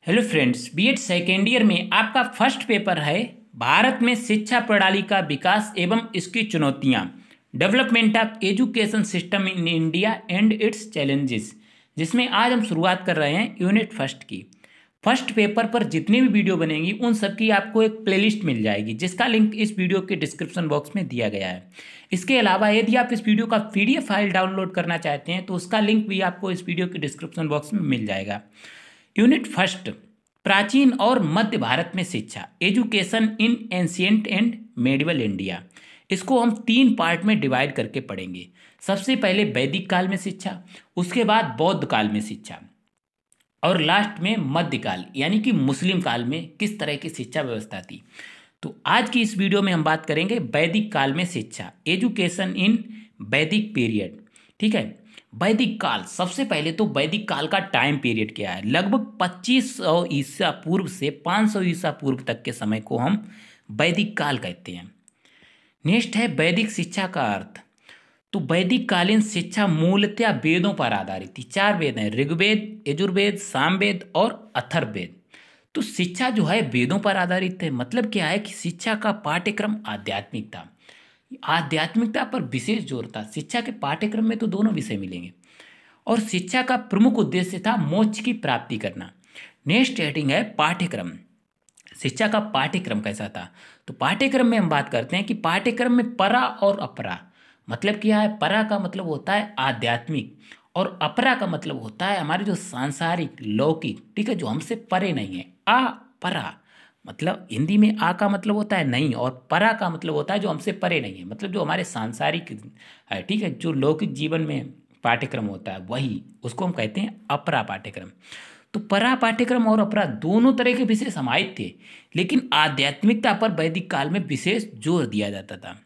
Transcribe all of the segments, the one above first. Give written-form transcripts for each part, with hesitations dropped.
Hello friends, BEd second year में आपका first paper है भारत में शिक्षा प्रणाली का विकास एवं इसकी चुनौतियां, development of education system in India and it's challenges, जिसमें आज हम शुरुआत कर रहे हैं यूनिट फर्स्ट की। फर्स्ट पेपर पर जितनी भी वीडियो बनेंगी उन सब की आपको एक प्लेलिस्ट मिल जाएगी, जिसका लिंक इस वीडियो के डिस्क्रिप्शन बॉक्स में दिया गया है। इसके अलावा यदि आप इस वीडियो का पीडीएफ फाइल डाउनलोड करना चाहते हैं तो उसका लिंक भी आपको इस वीडियो के डिस्क्रिप्शन बॉक्स में मिल जाएगा। यूनिट फर्स्ट, प्राचीन और मध्य भारत में शिक्षा, education in ancient and medieval India. इसको हम 3 पार्ट में डिवाइड करके पढ़ेंगे। सबसे पहले वैदिक काल में शिक्षा, उसके बाद बौद्ध काल में शिक्षा, और लास्ट में मध्यकाल यानी कि मुस्लिम काल में किस तरह की शिक्षा व्यवस्था थी। तो आज की इस वीडियो में हम बात करेंगे वैदिक काल में शिक्षा, एजुकेशन इन वैदिक पीरियड। ठीक है, वैदिक काल, सबसे पहले तो वैदिक काल का टाइम पीरियड क्या है। लगभग 2500 ईसा पूर्व से 500 ईसा पूर्व तक के समय को हम वैदिक काल कहते हैं। नेक्स्ट है वैदिक शिक्षा का अर्थ। तो वैदिक कालीन शिक्षा मूलतः वेदों पर आधारित थी। 4 वेद हैं, ऋग्वेद, यजुर्वेद, सामवेद और अथर्ववेद। तो शिक्षा जो है वेदों पर आधारित है। मतलब क्या है कि शिक्षा का पाठ्यक्रम आध्यात्मिक था, आध्यात्मिकता पर विशेष जोर था। शिक्षा के पाठ्यक्रम में तो दोनों विषय मिलेंगे, और शिक्षा का प्रमुख उद्देश्य था मोक्ष की प्राप्ति करना। नेक्स्ट हेडिंग है पाठ्यक्रम। शिक्षा का पाठ्यक्रम कैसा था। तो पाठ्यक्रम में हम बात करते हैं कि पाठ्यक्रम में परा और अपरा, मतलब क्या है। परा का मतलब होता है आध्यात्मिक, और अपरा का मतलब होता है हमारे जो सांसारिक लौकिक, ठीक है, जो हमसे परे नहीं है। अपरा मतलब हिंदी में आ का मतलब होता है नहीं, और परा का मतलब होता है जो हमसे परे नहीं है, मतलब जो हमारे सांसारिक है, ठीक है, जो लौकिक जीवन में पाठ्यक्रम होता है वही, उसको हम कहते हैं अपरा पाठ्यक्रम। तो परा पाठ्यक्रम और अपरा दोनों तरह के विषय समाहित थे, लेकिन आध्यात्मिकता पर वैदिक काल में विशेष जोर दिया जाता था।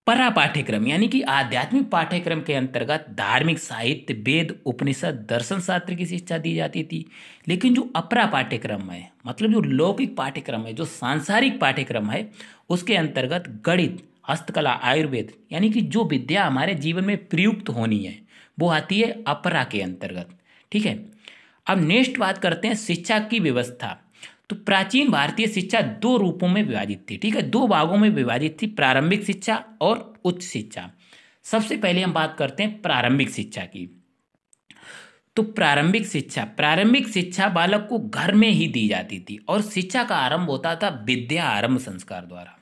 परा पाठ्यक्रम यानी कि आध्यात्मिक पाठ्यक्रम के अंतर्गत धार्मिक साहित्य, वेद, उपनिषद, दर्शन शास्त्र की शिक्षा दी जाती थी। लेकिन जो अपरा पाठ्यक्रम है, मतलब जो लौकिक पाठ्यक्रम है, जो सांसारिक पाठ्यक्रम है, उसके अंतर्गत गणित, हस्तकला, आयुर्वेद यानी कि जो विद्या हमारे जीवन में प्रयुक्त होनी है वो आती है अपरा के अंतर्गत। ठीक है, अब नेक्स्ट बात करते हैं शिक्षा की व्यवस्था। तो प्राचीन भारतीय शिक्षा 2 रूपों में विभाजित थी। ठीक है, 2 भागों में विभाजित थी, प्रारंभिक शिक्षा और उच्च शिक्षा। सबसे पहले हम बात करते हैं प्रारंभिक शिक्षा की। तो प्रारंभिक शिक्षा बालक को घर में ही दी जाती थी, और शिक्षा का आरंभ होता था विद्या आरंभ संस्कार द्वारा।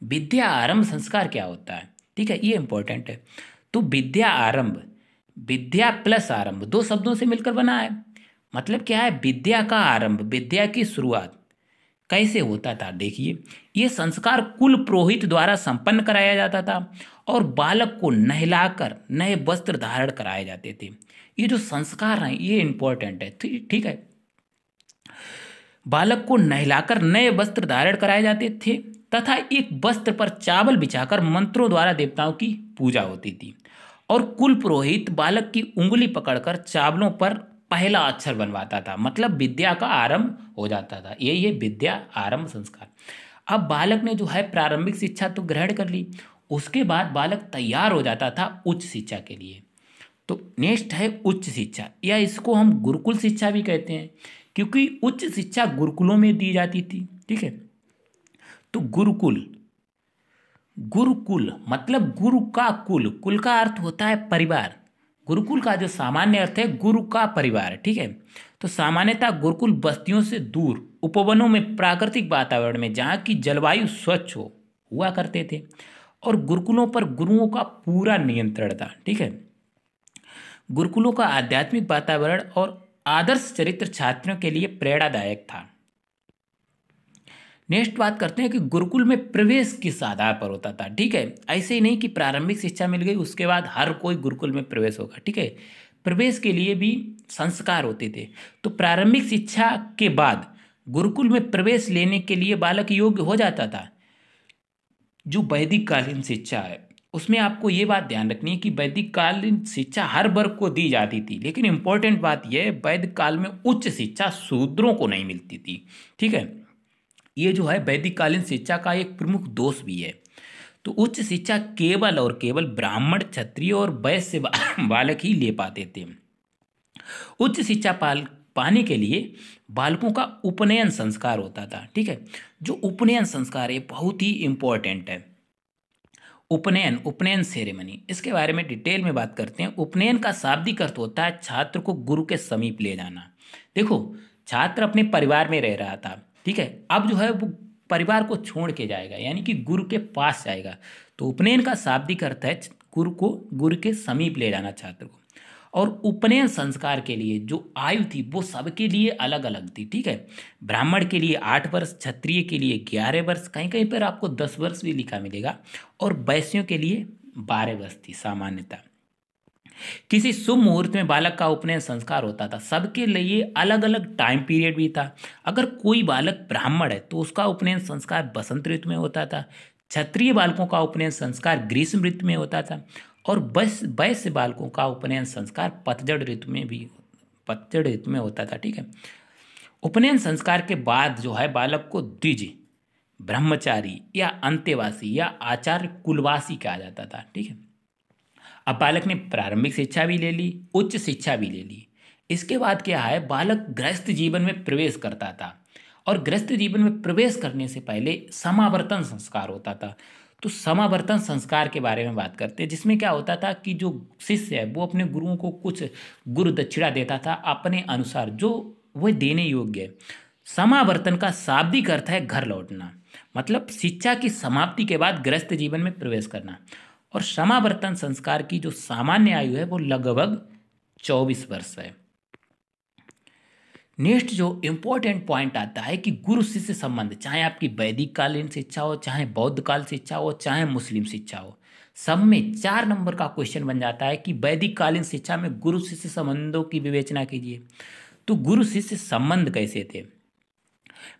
विद्या आरंभ संस्कार क्या होता है, ठीक है, ये इंपॉर्टेंट है। तो विद्या आरंभ, विद्या प्लस आरंभ 2 शब्दों से मिलकर बना है। मतलब क्या है, विद्या का आरंभ, विद्या की शुरुआत कैसे होता था। देखिए, ये संस्कार कुल पुरोहित द्वारा संपन्न कराया जाता था, और बालक को नहलाकर नए वस्त्र धारण कराए जाते थे। ये जो संस्कार हैं ये इंपॉर्टेंट है। ठीक है, बालक को नहलाकर नए वस्त्र धारण कराए जाते थे, तथा एक वस्त्र पर चावल बिछाकर मंत्रों द्वारा देवताओं की पूजा होती थी, और कुल पुरोहित बालक की उंगली पकड़कर चावलों पर पहला अक्षर बनवाता था। मतलब विद्या का आरंभ हो जाता था। यही है विद्या आरंभ संस्कार। अब बालक ने जो है प्रारंभिक शिक्षा तो ग्रहण कर ली, उसके बाद बालक तैयार हो जाता था उच्च शिक्षा के लिए। तो नेक्स्ट है उच्च शिक्षा, या इसको हम गुरुकुल शिक्षा भी कहते हैं, क्योंकि उच्च शिक्षा गुरुकुलों में दी जाती थी। ठीक है, तो गुरुकुल, गुरुकुल मतलब गुरु का कुल, कुल का अर्थ होता है परिवार। गुरुकुल का जो सामान्य अर्थ है गुरु का परिवार। ठीक है, तो सामान्यतः गुरुकुल बस्तियों से दूर उपवनों में प्राकृतिक वातावरण में, जहाँ की जलवायु स्वच्छ हुआ करते थे, और गुरुकुलों पर गुरुओं का पूरा नियंत्रण था। ठीक है, गुरुकुलों का आध्यात्मिक वातावरण और आदर्श चरित्र छात्रों के लिए प्रेरणादायक था। नेक्स्ट बात करते हैं कि गुरुकुल में प्रवेश किस आधार पर होता था। ठीक है, ऐसे ही नहीं कि प्रारंभिक शिक्षा मिल गई उसके बाद हर कोई गुरुकुल में प्रवेश होगा। ठीक है, प्रवेश के लिए भी संस्कार होते थे। तो प्रारंभिक शिक्षा के बाद गुरुकुल में प्रवेश लेने के लिए बालक योग्य हो जाता था। जो वैदिक कालीन शिक्षा है उसमें आपको ये बात ध्यान रखनी है कि वैदिक कालीन शिक्षा हर वर्ग को दी जाती थी, लेकिन इंपॉर्टेंट बात यह है वैदिक काल में उच्च शिक्षा शूद्रों को नहीं मिलती थी। ठीक है, ये जो है वैदिक कालीन शिक्षा का एक प्रमुख दोष भी है। तो उच्च शिक्षा केवल और केवल ब्राह्मण, क्षत्रिय और वैश्य बालक ही ले पाते थे। उच्च शिक्षा पाने के लिए बालकों का उपनयन संस्कार होता था। ठीक है, जो उपनयन संस्कार है बहुत ही इंपॉर्टेंट है। उपनयन, उपनयन सेरेमनी, इसके बारे में डिटेल में बात करते हैं। उपनयन का शाब्दिक अर्थ होता है छात्र को गुरु के समीप ले जाना। देखो, छात्र अपने परिवार में रह रहा था, ठीक है, अब जो है वो परिवार को छोड़ के जाएगा, यानी कि गुरु के पास जाएगा। तो उपनयन का शाब्दिक अर्थ है गुरु के समीप ले जाना छात्र को। और उपनयन संस्कार के लिए जो आयु थी वो सबके लिए अलग अलग थी। ठीक है, ब्राह्मण के लिए 8 वर्ष, क्षत्रिय के लिए 11 वर्ष, कहीं कहीं पर आपको 10 वर्ष भी लिखा मिलेगा, और वैश्यों के लिए 12 वर्ष थी सामान्यतः। किसी शुभ मुहूर्त में बालक का उपनयन संस्कार होता था। सबके लिए अलग अलग टाइम पीरियड भी था। अगर कोई बालक ब्राह्मण है तो उसका उपनयन संस्कार बसंत ऋतु में होता था। क्षत्रिय बालकों का उपनयन संस्कार ग्रीष्म ऋतु में होता था, और वैश्य बालकों का उपनयन संस्कार पतझड़ ऋतु में होता था। ठीक है, उपनयन संस्कार के बाद जो है बालक को द्विज, ब्रह्मचारी या अंतेवासी या आचार्य कुलवासी कहा जाता था। ठीक है, अब बालक ने प्रारंभिक शिक्षा भी ले ली, उच्च शिक्षा भी ले ली। इसके बाद क्या है, बालक गृहस्थ जीवन में प्रवेश करता था, और गृहस्थ जीवन में प्रवेश करने से पहले समावर्तन संस्कार होता था। तो समावर्तन संस्कार के बारे में बात करते हैं, जिसमें क्या होता था कि जो शिष्य है वो अपने गुरुओं को कुछ गुरु दक्षिणा देता था अपने अनुसार, जो वह देने योग्य है। समावर्तन का शाब्दिक अर्थ है घर लौटना, मतलब शिक्षा की समाप्ति के बाद गृहस्थ जीवन में प्रवेश करना। और समावर्तन संस्कार की जो सामान्य आयु है वो लगभग 24 वर्ष है। नेक्स्ट जो इम्पोर्टेंट पॉइंट आता है कि गुरु शिष्य संबंध, चाहे आपकी वैदिक कालीन शिक्षा हो, चाहे बौद्ध काल शिक्षा हो, चाहे मुस्लिम शिक्षा हो, सब में 4 नंबर का क्वेश्चन बन जाता है कि वैदिक कालीन शिक्षा में गुरु शिष्य संबंधों की विवेचना कीजिए। तो गुरु शिष्य संबंध कैसे थे?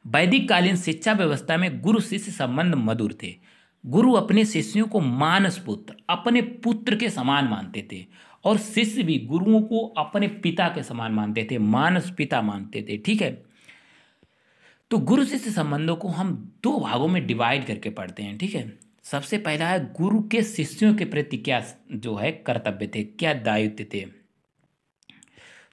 वैदिक कालीन शिक्षा व्यवस्था में गुरु शिष्य संबंध मधुर थे। गुरु अपने शिष्यों को मानस पुत्र, अपने पुत्र के समान मानते थे, और शिष्य भी गुरुओं को अपने पिता के समान मानते थे, मानस पिता मानते थे। ठीक है, तो गुरु शिष्य संबंधों को हम 2 भागों में डिवाइड करके पढ़ते हैं। ठीक है, सबसे पहला है गुरु के शिष्यों के प्रति क्या जो है कर्तव्य थे, क्या दायित्व थे।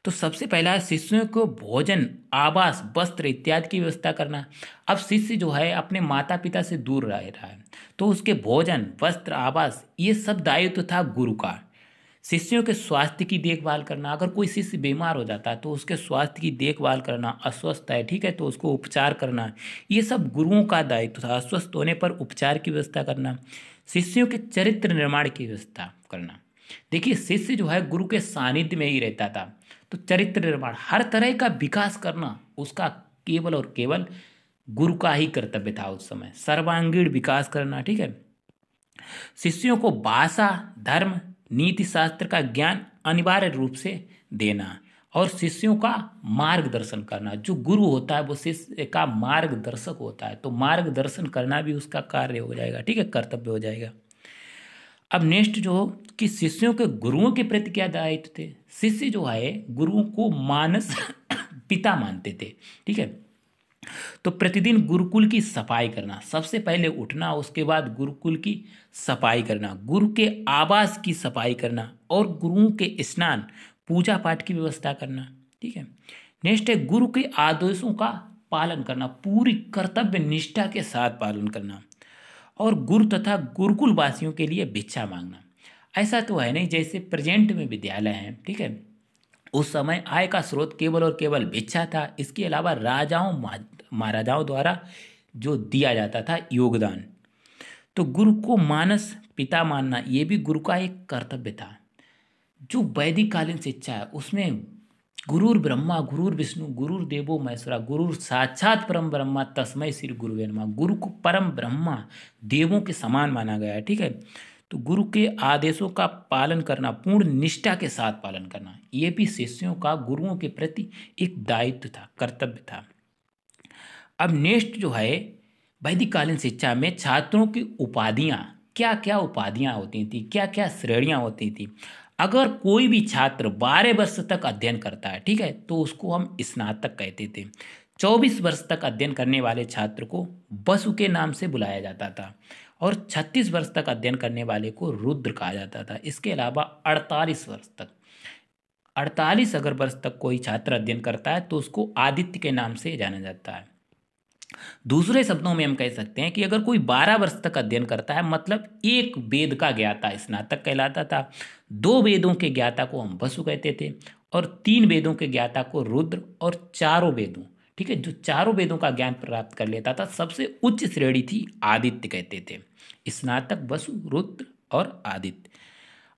तो सबसे पहला है शिष्यों को भोजन, आवास, वस्त्र इत्यादि की व्यवस्था करना। अब शिष्य जो है अपने माता पिता से दूर रह रहा है, तो उसके भोजन, वस्त्र, आवास, ये सब दायित्व था गुरु का। शिष्यों के स्वास्थ्य की देखभाल करना, अगर कोई शिष्य बीमार हो जाता है तो उसके स्वास्थ्य की देखभाल करना, अस्वस्थ है, ठीक है, तो उसको उपचार करना, ये सब गुरुओं का दायित्व था। अस्वस्थ होने पर उपचार की व्यवस्था करना, शिष्यों के चरित्र निर्माण की व्यवस्था करना। देखिए, शिष्य जो है गुरु के सानिध्य में ही रहता था, तो चरित्र निर्माण, हर तरह का विकास करना उसका केवल और केवल गुरु का ही कर्तव्य था उस समय, सर्वांगीण विकास करना। ठीक है, शिष्यों को भाषा, धर्म, नीति शास्त्र का ज्ञान अनिवार्य रूप से देना, और शिष्यों का मार्गदर्शन करना। जो गुरु होता है वो शिष्य का मार्गदर्शक होता है, तो मार्गदर्शन करना भी उसका कार्य हो जाएगा। ठीक है, कर्तव्य हो जाएगा। अब नेक्स्ट जो कि शिष्यों के गुरुओं के प्रति क्या दायित्व थे। शिष्य जो है गुरुओं को मानस पिता मानते थे। ठीक है, तो प्रतिदिन गुरुकुल की सफाई करना, सबसे पहले उठना, उसके बाद गुरुकुल की सफाई करना, गुरु के आवास की सफाई करना, और गुरुओं के स्नान, पूजा पाठ की व्यवस्था करना। ठीक है, नेक्स्ट है गुरु के आदेशों का पालन करना, पूरी कर्तव्य निष्ठा के साथ पालन करना, और गुरु तथा गुरुकुल वासियों के लिए भिक्षा मांगना। ऐसा तो है नहीं जैसे प्रेजेंट में विद्यालय हैं। ठीक है, उस समय आय का स्रोत केवल और केवल भिक्षा था। इसके अलावा राजाओं महाराजाओं द्वारा जो दिया जाता था योगदान। तो गुरु को मानस पिता मानना ये भी गुरु का एक कर्तव्य था। जो वैदिक कालीन शिक्षा है उसमें गुरुर ब्रह्मा गुरुर विष्णु गुरुर देवो महेश्वरा गुरुर साक्षात परम ब्रह्मा तस्मै श्री गुरुवे नमः, गुरु को परम ब्रह्मा देवों के समान माना गया है। ठीक है, तो गुरु के आदेशों का पालन करना, पूर्ण निष्ठा के साथ पालन करना, ये भी शिष्यों का गुरुओं के प्रति एक दायित्व था, कर्तव्य था। अब नेक्स्ट जो है वैदिक कालीन शिक्षा में छात्रों की उपाधियाँ, क्या क्या उपाधियाँ होती थी, क्या क्या श्रेणियाँ होती थी। अगर कोई भी छात्र 12 वर्ष तक अध्ययन करता है, ठीक है, तो उसको हम स्नातक कहते थे। 24 वर्ष तक अध्ययन करने वाले छात्र को वसु के नाम से बुलाया जाता था, और 36 वर्ष तक अध्ययन करने वाले को रुद्र कहा जाता था। इसके अलावा 48 वर्ष तक 48 अगर वर्ष तक कोई छात्र अध्ययन करता है तो उसको आदित्य के नाम से जाना जाता है। दूसरे शब्दों में हम कह सकते हैं कि अगर कोई 12 वर्ष तक अध्ययन करता है, मतलब एक वेद का ज्ञाता स्नातक कहलाता था, 2 वेदों के ज्ञाता को हम वसु कहते थे, और 3 वेदों के ज्ञाता को रुद्र, और चारों वेदों, ठीक है, जो चारों वेदों का ज्ञान प्राप्त कर लेता था, सबसे उच्च श्रेणी थी आदित्य कहते थे। स्नातक, वसु, रुद्र और आदित्य।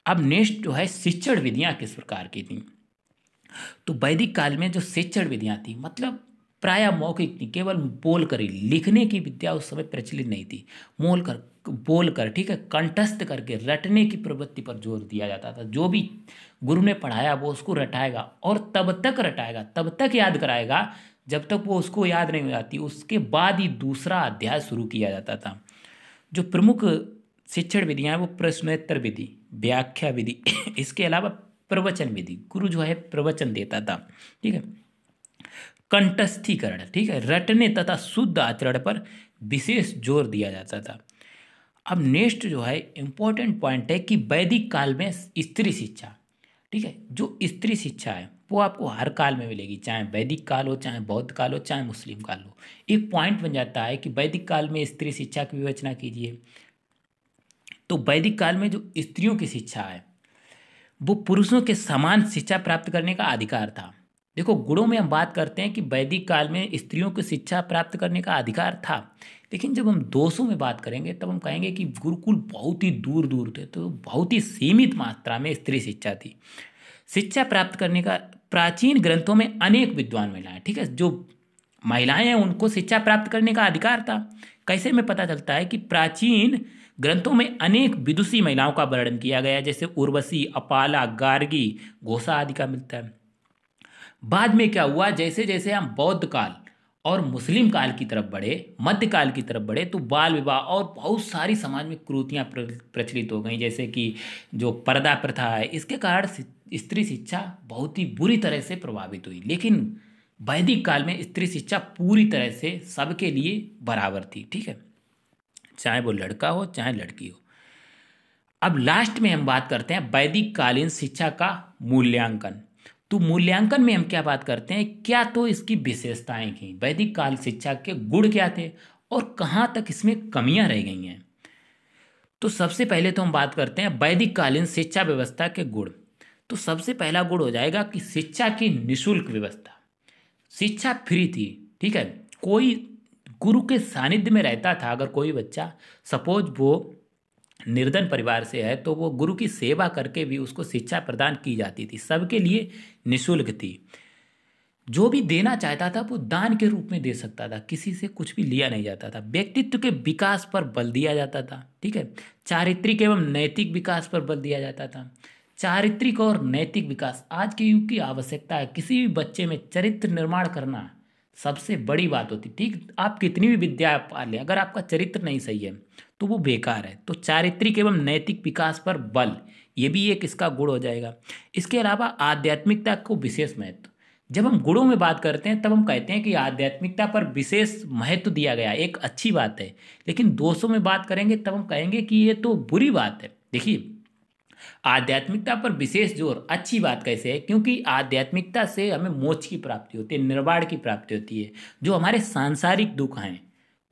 अब नेक्स्ट जो है, शिक्षण विधियां किस प्रकार की थी। तो वैदिक काल में जो शिक्षण विधियां थी, मतलब प्राय मौखिक थी, केवल बोल कर ही, लिखने की विद्या उस समय प्रचलित नहीं थी। बोल कर, ठीक है, कंठस्थ करके रटने की प्रवृत्ति पर जोर दिया जाता था। जो भी गुरु ने पढ़ाया वो उसको रटाएगा, और तब तक रटाएगा, तब तक याद कराएगा जब तक वो उसको याद नहीं हो जाती, उसके बाद ही दूसरा अध्याय शुरू किया जाता था। जो प्रमुख शिक्षण विधियां हैं वो प्रश्नोत्तर विधि, व्याख्या विधि इसके अलावा प्रवचन विधि, गुरु जो है प्रवचन देता था, ठीक है, कंठस्थीकरण, ठीक है, रटने तथा शुद्ध आचरण पर विशेष जोर दिया जाता था। अब नेक्स्ट जो है इंपॉर्टेंट पॉइंट है कि वैदिक काल में स्त्री शिक्षा, ठीक है, जो स्त्री शिक्षा है वो आपको हर काल में मिलेगी, चाहे वैदिक काल हो, चाहे बौद्ध काल हो, चाहे मुस्लिम काल हो। एक पॉइंट बन जाता है कि वैदिक काल में स्त्री शिक्षा की विवेचना कीजिए, तो वैदिक काल में जो स्त्रियों की शिक्षा है वो पुरुषों के समान शिक्षा प्राप्त करने का अधिकार था। देखो, गुणों में हम बात करते हैं कि वैदिक काल में स्त्रियों को शिक्षा प्राप्त करने का अधिकार था, लेकिन जब हम दोषों में बात करेंगे तब हम कहेंगे कि गुरुकुल बहुत ही दूर दूर थे, तो बहुत ही सीमित मात्रा में स्त्री शिक्षा थी। शिक्षा प्राप्त करने का प्राचीन ग्रंथों में अनेक विद्वान महिलाएं, ठीक है, जो महिलाएं हैं उनको शिक्षा प्राप्त करने का अधिकार था। कैसे में पता चलता है कि प्राचीन ग्रंथों में अनेक विदुषी महिलाओं का वर्णन किया गया है, जैसे उर्वशी, अपाला, गार्गी, घोषा आदि का मिलता है। बाद में क्या हुआ, जैसे जैसे हम बौद्ध काल और मुस्लिम काल की तरफ बढ़े, मध्यकाल की तरफ बढ़े, तो बाल विवाह और बहुत सारी समाज में कुरीतियाँ प्रचलित हो गई, जैसे कि जो पर्दा प्रथा है, इसके कारण स्त्री शिक्षा बहुत ही बुरी तरह से प्रभावित हुई। लेकिन वैदिक काल में स्त्री शिक्षा पूरी तरह से सबके लिए बराबर थी, ठीक है, चाहे वो लड़का हो चाहे लड़की हो। अब लास्ट में हम बात करते हैं वैदिक कालीन शिक्षा का मूल्यांकन। तो मूल्यांकन में हम क्या बात करते हैं, क्या तो इसकी विशेषताएं थी, वैदिक काल शिक्षा के गुण क्या थे और कहाँ तक इसमें कमियां रह गई हैं। तो सबसे पहले तो हम बात करते हैं वैदिक कालीन शिक्षा व्यवस्था के गुण। तो सबसे पहला गुण हो जाएगा कि शिक्षा की निःशुल्क व्यवस्था, शिक्षा फ्री थी, ठीक है, कोई गुरु के सानिध्य में रहता था। अगर कोई बच्चा सपोज वो निर्धन परिवार से है तो वो गुरु की सेवा करके भी उसको शिक्षा प्रदान की जाती थी, सबके लिए निःशुल्क थी। जो भी देना चाहता था वो दान के रूप में दे सकता था, किसी से कुछ भी लिया नहीं जाता था। व्यक्तित्व के विकास पर बल दिया जाता था, ठीक है, चारित्रिक एवं नैतिक विकास पर बल दिया जाता था। चारित्रिक और नैतिक विकास आज के युग की आवश्यकता है। किसी भी बच्चे में चरित्र निर्माण करना सबसे बड़ी बात होती, ठीक, आप कितनी भी विद्या पा लें, अगर आपका चरित्र नहीं सही है तो वो बेकार है। तो चारित्रिक एवं नैतिक विकास पर बल, ये भी एक इसका गुण हो जाएगा। इसके अलावा आध्यात्मिकता को विशेष महत्व, जब हम गुणों में बात करते हैं तब हम कहते हैं कि आध्यात्मिकता पर विशेष महत्व दिया गया, एक अच्छी बात है। लेकिन दोषों में बात करेंगे तब हम कहेंगे कि ये तो बुरी बात है। देखिए, आध्यात्मिकता पर विशेष जोर अच्छी बात कैसे है, क्योंकि आध्यात्मिकता से हमें मोक्ष की प्राप्ति होती है, निर्वाण की प्राप्ति होती है। जो हमारे सांसारिक दुख हैं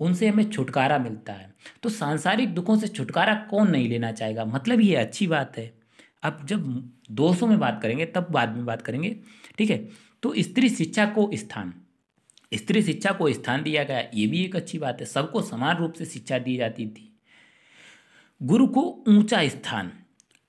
उनसे हमें छुटकारा मिलता है। तो सांसारिक दुखों से छुटकारा कौन नहीं लेना चाहेगा, मतलब ये अच्छी बात है। अब जब दोषों में बात करेंगे तब बाद में बात करेंगे, ठीक है। तो स्त्री शिक्षा को स्थान दिया गया, ये भी एक अच्छी बात है। सबको समान रूप से शिक्षा दी जाती थी। गुरु को ऊंचा स्थान,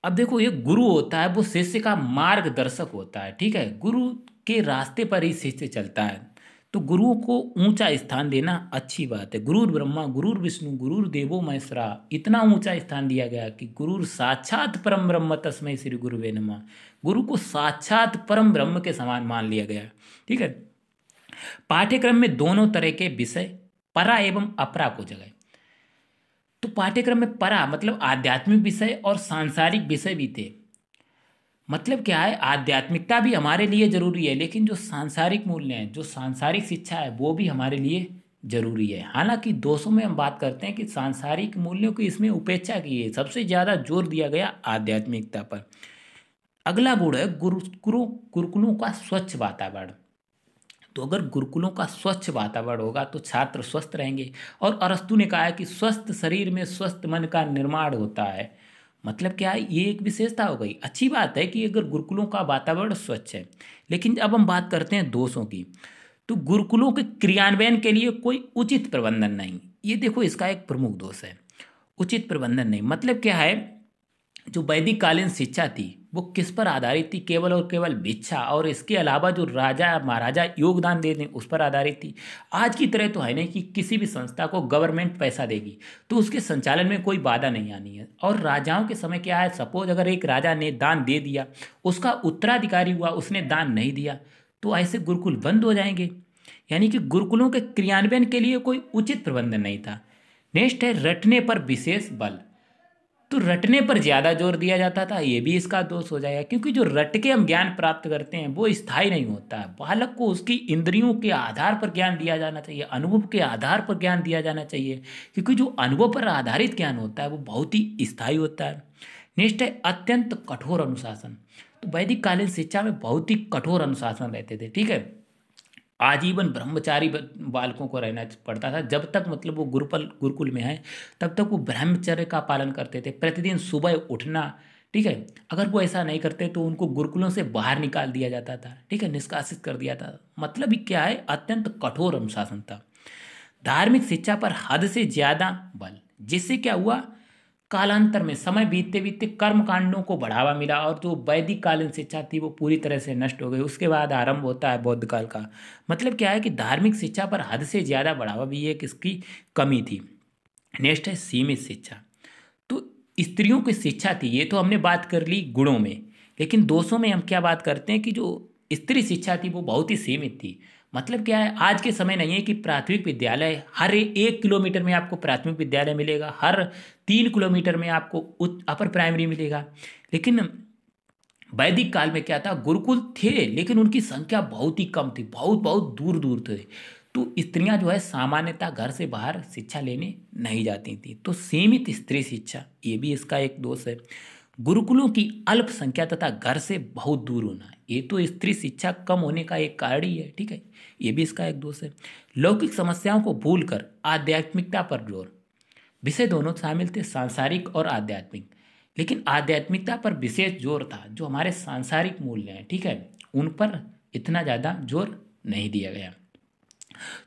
अब देखो, एक गुरु होता है वो शिष्य का मार्गदर्शक होता है, ठीक है, गुरु के रास्ते पर ही शिष्य चलता है। तो गुरुओं को ऊंचा स्थान देना अच्छी बात है। गुरुर ब्रह्मा गुरुर विष्णु गुरुर देवो महेश्वरा, इतना ऊंचा स्थान दिया गया कि गुरुर साक्षात परम ब्रह्म तस्मै श्री गुरुवे नमः, गुरु को साक्षात परम ब्रह्म के समान मान लिया गया, ठीक है। पाठ्यक्रम में दोनों तरह के विषय, परा एवं अपरा को जगह। तो पाठ्यक्रम में परा मतलब आध्यात्मिक विषय और सांसारिक विषय भी थे। मतलब क्या है, आध्यात्मिकता भी हमारे लिए जरूरी है, लेकिन जो सांसारिक मूल्य हैं, जो सांसारिक शिक्षा है, वो भी हमारे लिए जरूरी है। हालांकि दोषों में हम बात करते हैं कि सांसारिक मूल्यों की इसमें उपेक्षा की है, सबसे ज़्यादा जोर दिया गया आध्यात्मिकता पर। अगला गुण है गुरुकुलों का स्वच्छ वातावरण। तो अगर गुरुकुलों का स्वच्छ वातावरण होगा तो छात्र स्वस्थ रहेंगे। और अरस्तु ने कहा है कि स्वस्थ शरीर में स्वस्थ मन का निर्माण होता है। मतलब क्या है, ये एक विशेषता हो गई। अच्छी बात है कि अगर गुरुकुलों का वातावरण स्वच्छ है। लेकिन अब हम बात करते हैं दोषों की। तो गुरुकुलों के क्रियान्वयन के लिए कोई उचित प्रबंधन नहीं। ये देखो, इसका एक प्रमुख दोष है, उचित प्रबंधन नहीं। मतलब क्या है, जो वैदिक कालीन शिक्षा थी वो किस पर आधारित थी? केवल और केवल भिक्षा और इसके अलावा जो राजा महाराजा योगदान दे दें उस पर आधारित थी। आज की तरह तो है नहीं कि किसी भी संस्था को गवर्नमेंट पैसा देगी तो उसके संचालन में कोई बाधा नहीं आनी है। और राजाओं के समय क्या है, सपोज अगर एक राजा ने दान दे दिया, उसका उत्तराधिकारी हुआ, उसने दान नहीं दिया, तो ऐसे गुरुकुल बंद हो जाएंगे। यानी कि गुरुकुलों के क्रियान्वयन के लिए कोई उचित प्रबंधन नहीं था। नेक्स्ट है रटने पर विशेष बल। तो रटने पर ज़्यादा जोर दिया जाता था, ये भी इसका दोष हो जाएगा। क्योंकि जो रट के हम ज्ञान प्राप्त करते हैं वो स्थायी नहीं होता है। बालक को उसकी इंद्रियों के आधार पर ज्ञान दिया जाना चाहिए, अनुभव के आधार पर ज्ञान दिया जाना चाहिए। क्योंकि जो अनुभव पर आधारित ज्ञान होता है वो बहुत ही स्थायी होता है। नेक्स्ट है अत्यंत कठोर अनुशासन। तो वैदिक कालीन शिक्षा में बहुत ही कठोर अनुशासन रहते थे, ठीक है। आजीवन ब्रह्मचारी बालकों को रहना पड़ता था। जब तक मतलब वो गुरुकुल में है तब तक वो ब्रह्मचर्य का पालन करते थे। प्रतिदिन सुबह उठना, ठीक है। अगर वो ऐसा नहीं करते तो उनको गुरुकुलों से बाहर निकाल दिया जाता था, ठीक है, निष्कासित कर दिया था। मतलब ही क्या है, अत्यंत कठोर अनुशासन था। धार्मिक शिक्षा पर हद से ज्यादा बल, जिससे क्या हुआ, कालांतर में समय बीतते बीतते कर्म कांडों को बढ़ावा मिला और जो वैदिक कालीन शिक्षा थी वो पूरी तरह से नष्ट हो गई। उसके बाद आरंभ होता है बौद्ध काल का। मतलब क्या है कि धार्मिक शिक्षा पर हद से ज़्यादा बढ़ावा भी एक इसकी कमी थी। नेक्स्ट है सीमित शिक्षा। तो स्त्रियों की शिक्षा थी, ये तो हमने बात कर ली गुणों में। लेकिन दोषों में हम क्या बात करते हैं कि जो स्त्री शिक्षा थी वो बहुत ही सीमित थी। मतलब क्या है, आज के समय नहीं है कि प्राथमिक विद्यालय हर 1 किलोमीटर में आपको प्राथमिक विद्यालय मिलेगा, हर 3 किलोमीटर में आपको अपर प्राइमरी मिलेगा। लेकिन वैदिक काल में क्या था, गुरुकुल थे लेकिन उनकी संख्या बहुत ही कम थी, बहुत बहुत दूर दूर थे। तो स्त्रियां जो है सामान्यतः घर से बाहर शिक्षा लेने नहीं जाती थी। तो सीमित स्त्री शिक्षा, ये भी इसका एक दोष है। गुरुकुलों की अल्पसंख्या तथा घर से बहुत दूर होना, ये तो स्त्री शिक्षा कम होने का एक कारण ही है, ठीक है। ये भी इसका एक दोष है। लौकिक समस्याओं को भूलकर आध्यात्मिकता पर जोर। विषय दोनों शामिल थे, सांसारिक और आध्यात्मिक। लेकिन आध्यात्मिकता पर विशेष जोर था। जो हमारे सांसारिक मूल्य हैं, ठीक है, उन पर इतना ज़्यादा जोर नहीं दिया गया।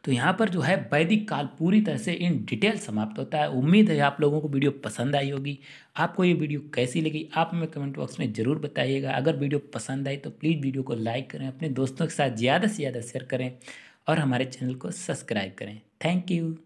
तो यहाँ पर जो है वैदिक काल पूरी तरह से इन डिटेल समाप्त होता है। उम्मीद है आप लोगों को वीडियो पसंद आई होगी। आपको ये वीडियो कैसी लगी आप हमें कमेंट बॉक्स में ज़रूर बताइएगा। अगर वीडियो पसंद आई तो प्लीज़ वीडियो को लाइक करें, अपने दोस्तों के साथ ज़्यादा से ज़्यादा शेयर करें और हमारे चैनल को सब्सक्राइब करें। Thank you.